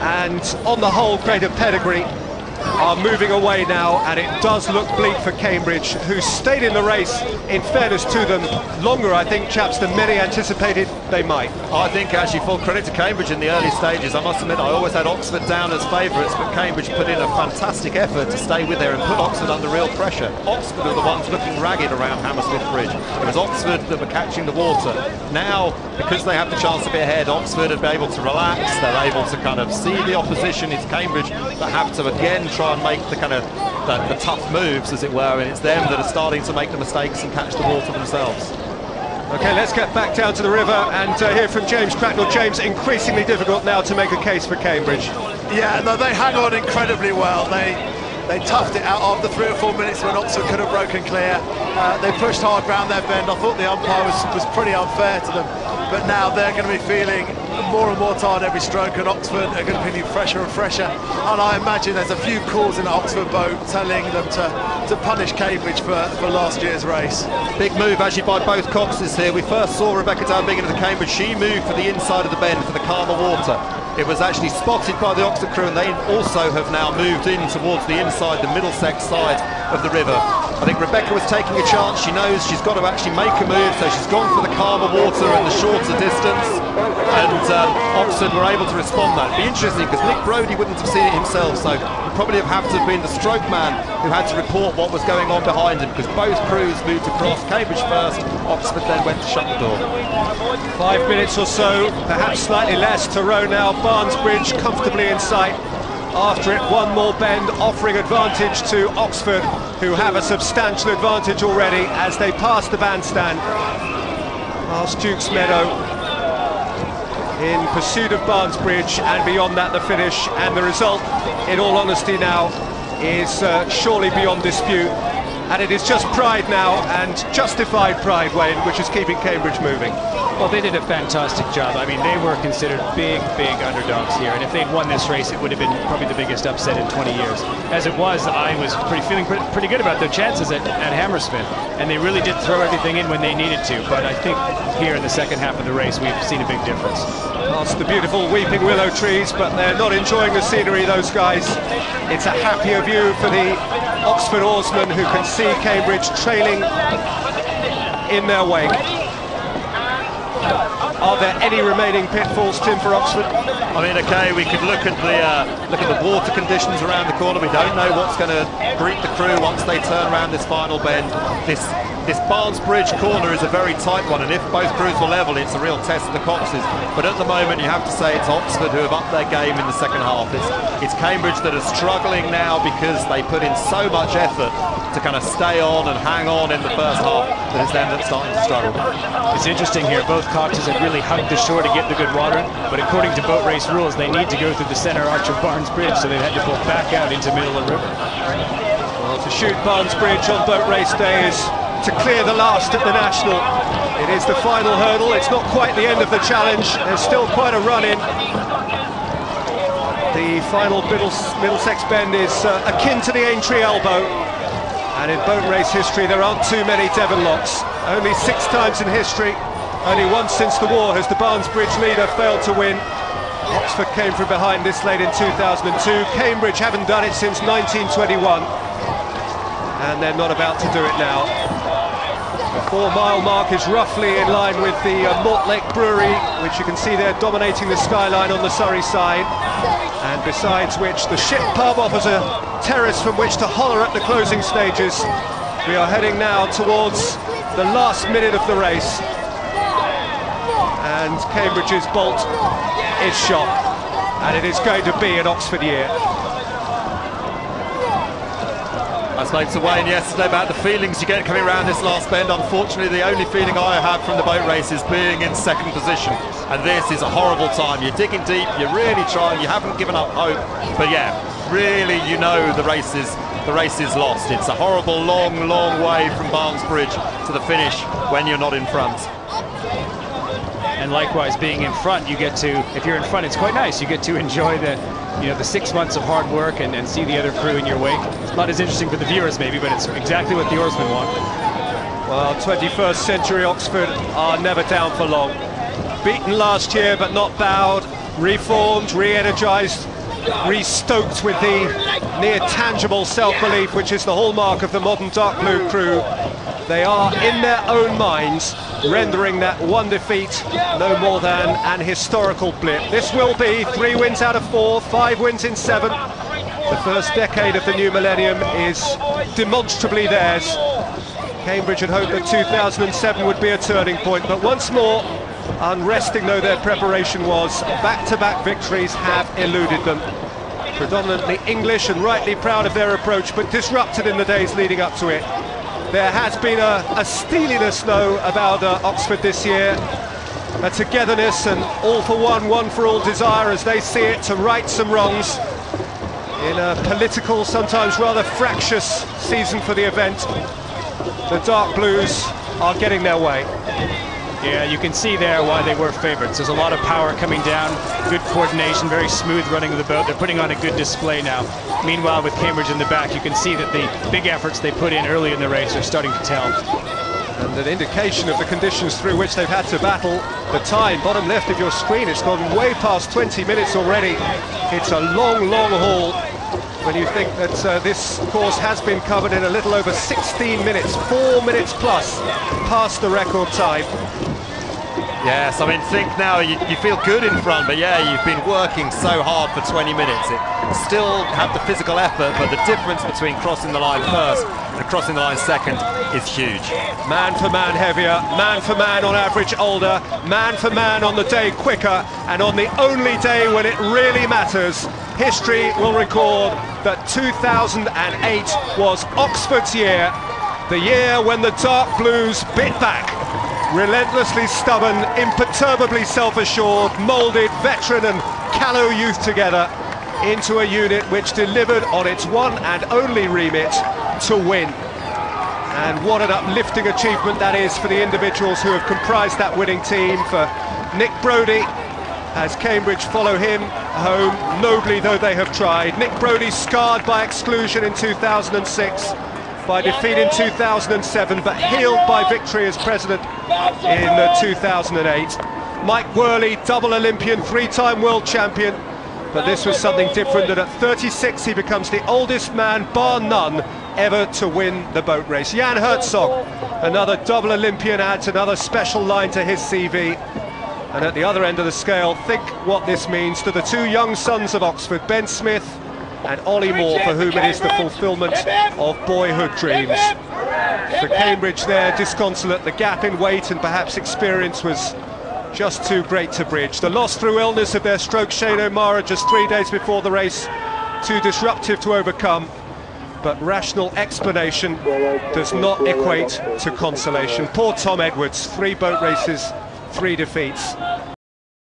and on the whole greater pedigree, are moving away now, and it does look bleak for Cambridge, who stayed in the race, in fairness to them, longer, I think, chaps, than many anticipated they might. I think actually full credit to Cambridge in the early stages. I must admit I always had Oxford down as favourites, but Cambridge put in a fantastic effort to stay with there and put Oxford under real pressure. Oxford were the ones looking ragged around Hammersmith Bridge. It was Oxford that were catching the water. Now, because they have the chance to be ahead, Oxford have been able to relax, they're able to kind of see the opposition. It's Cambridge that have to again try and make the kind of the tough moves, as it were, and it's them that are starting to make the mistakes and catch the water themselves. Okay, let's get back down to the river and hear from James Cracknell. James, increasingly difficult now to make a case for Cambridge. Yeah, no, they hang on incredibly well. They toughed it out after 3 or 4 minutes when Oxford could have broken clear. They pushed hard round their bend. I thought the umpire was pretty unfair to them, but now they're going to be feeling more and more tired every stroke, and Oxford are going to be feeling fresher and fresher. And I imagine there's a few calls in the Oxford boat telling them to punish Cambridge for last year's race. Big move actually by both coxes here. We first saw Rebecca down big into the Cambridge. She moved for the inside of the bend for the calmer water. It was actually spotted by the Oxford crew, and they also have now moved in towards the inside, the Middlesex side of the river. I think Rebecca was taking a chance. She knows she's got to actually make a move, so she's gone for the calmer water and the shorter distance, and Oxford were able to respond to that. It'd be interesting because Nick Brodie wouldn't have seen it himself, so he'd probably have to have been the stroke man who had to report what was going on behind him, because both crews moved across. Cambridge first, Oxford then went to shut the door. 5 minutes or so, perhaps slightly less to row now. Barnesbridge comfortably in sight. After it, one more bend, offering advantage to Oxford, who have a substantial advantage already as they pass the bandstand, past Duke's Meadow, in pursuit of Barnesbridge, and beyond that the finish. And the result, in all honesty now, is surely beyond dispute. And it is just pride now, and justified pride, Wayne, which is keeping Cambridge moving. Well, they did a fantastic job. I mean, they were considered big underdogs here, and if they'd won this race, it would have been probably the biggest upset in 20 years. As it was, I was feeling pretty good about their chances at Hammersmith, and they really did throw everything in when they needed to. But I think here in the second half of the race, we've seen a big difference. Past the beautiful weeping willow trees, but they're not enjoying the scenery, those guys. It's a happier view for the Oxford oarsmen, who can see Cambridge trailing in their wake. Are there any remaining pitfalls, Tim, for Oxford? I mean, okay, we could look at the water conditions around the corner. We don't know what's going to greet the crew once they turn around this final bend. This Barnesbridge corner is a very tight one, and if both crews were level, it's a real test of the coxes. But at the moment, you have to say it's Oxford who have upped their game in the second half. It's Cambridge that are struggling now because they put in so much effort to kind of stay on and hang on in the first half, that it's them that's starting to struggle. It's interesting here, both coxes have really hugged the shore to get the good water, but according to boat race rules, they need to go through the centre arch of Barnesbridge, so they've had to pull back out into middle of the river. Well, to shoot Barnesbridge on boat race day is to clear the last at the National. It is the final hurdle. It's not quite the end of the challenge. There's still quite a run in. The final Middlesex bend is akin to the Aintree elbow. And in boat race history, there aren't too many Devon locks. Only 6 times in history, only once since the war has the Barnesbridge leader failed to win. Oxford came from behind this late in 2002. Cambridge haven't done it since 1921. And they're not about to do it now. The 4-mile mark is roughly in line with the Mortlake Brewery, which you can see there dominating the skyline on the Surrey side. And besides which, the ship pub offers a terrace from which to holler at the closing stages. We are heading now towards the last minute of the race. And Cambridge's bolt is shot. And it is going to be an Oxford year. I spoke to Wayne yesterday about the feelings you get coming around this last bend. Unfortunately, the only feeling I have from the boat race is being in second position. And this is a horrible time. You're digging deep, you're really trying, you haven't given up hope. But yeah, really, you know the race is lost. It's a horrible, long way from Barnesbridge to the finish when you're not in front. And likewise, being in front, you get to, if you're in front, it's quite nice. You get to enjoy the 6 months of hard work and see the other crew in your wake. It's not as interesting for the viewers maybe, but it's exactly what the oarsmen want. Well, 21st century Oxford are never down for long. beaten last year but not bowed, reformed, re-energised, re-stoked with the near-tangible self-belief which is the hallmark of the modern dark blue crew. They are, in their own minds, rendering that one defeat no more than an historical blip. This will be 3 wins out of 4, 5 wins in 7. The first decade of the new millennium is demonstrably theirs. Cambridge had hoped that 2007 would be a turning point, but once more, unresting though their preparation was, back-to-back victories have eluded them. Predominantly English and rightly proud of their approach, but disrupted in the days leading up to it. There has been a steeliness, though, about Oxford this year, a togetherness and all for one for all desire, as they see it, to right some wrongs in a political, sometimes rather fractious season for the event. The Dark Blues are getting their way. Yeah, you can see there why they were favourites. There's a lot of power coming down, good coordination, very smooth running of the boat. They're putting on a good display now. Meanwhile, with Cambridge in the back, you can see that the big efforts they put in early in the race are starting to tell. And an indication of the conditions through which they've had to battle. The time, bottom left of your screen, it's gone way past 20 minutes already. It's a long haul when you think that this course has been covered in a little over 16 minutes, 4 minutes plus past the record time. Yes, I mean, think now you feel good in front, but yeah, you've been working so hard for 20 minutes. It still have the physical effort, but the difference between crossing the line first and crossing the line second is huge. Man for man heavier, man for man on average older, man for man on the day quicker, and on the only day when it really matters, history will record that 2008 was Oxford's year, the year when the Dark Blues bit back. Relentlessly stubborn, imperturbably self-assured, moulded veteran and callow youth together into a unit which delivered on its one and only remit, to win. And what an uplifting achievement that is for the individuals who have comprised that winning team. For Nick Brodie, as Cambridge follow him home, nobly though they have tried. Nick Brodie scarred by exclusion in 2006, by defeat in 2007, but healed by victory as president in 2008. Mike Worley, double Olympian, 3-time world champion, but this was something different, that at 36 he becomes the oldest man, bar none, ever to win the boat race. Jan Herzog, another double Olympian, adds another special line to his CV. And at the other end of the scale, think what this means to the two young sons of Oxford, Ben Smith and Ollie Moore, for whom it is the fulfilment of boyhood dreams. For Cambridge there, disconsolate, the gap in weight and perhaps experience was just too great to bridge. The loss through illness of their stroke Shane O'Mara just 3 days before the race, too disruptive to overcome. But rational explanation does not equate to consolation. Poor Tom Edwards, 3 boat races, 3 defeats.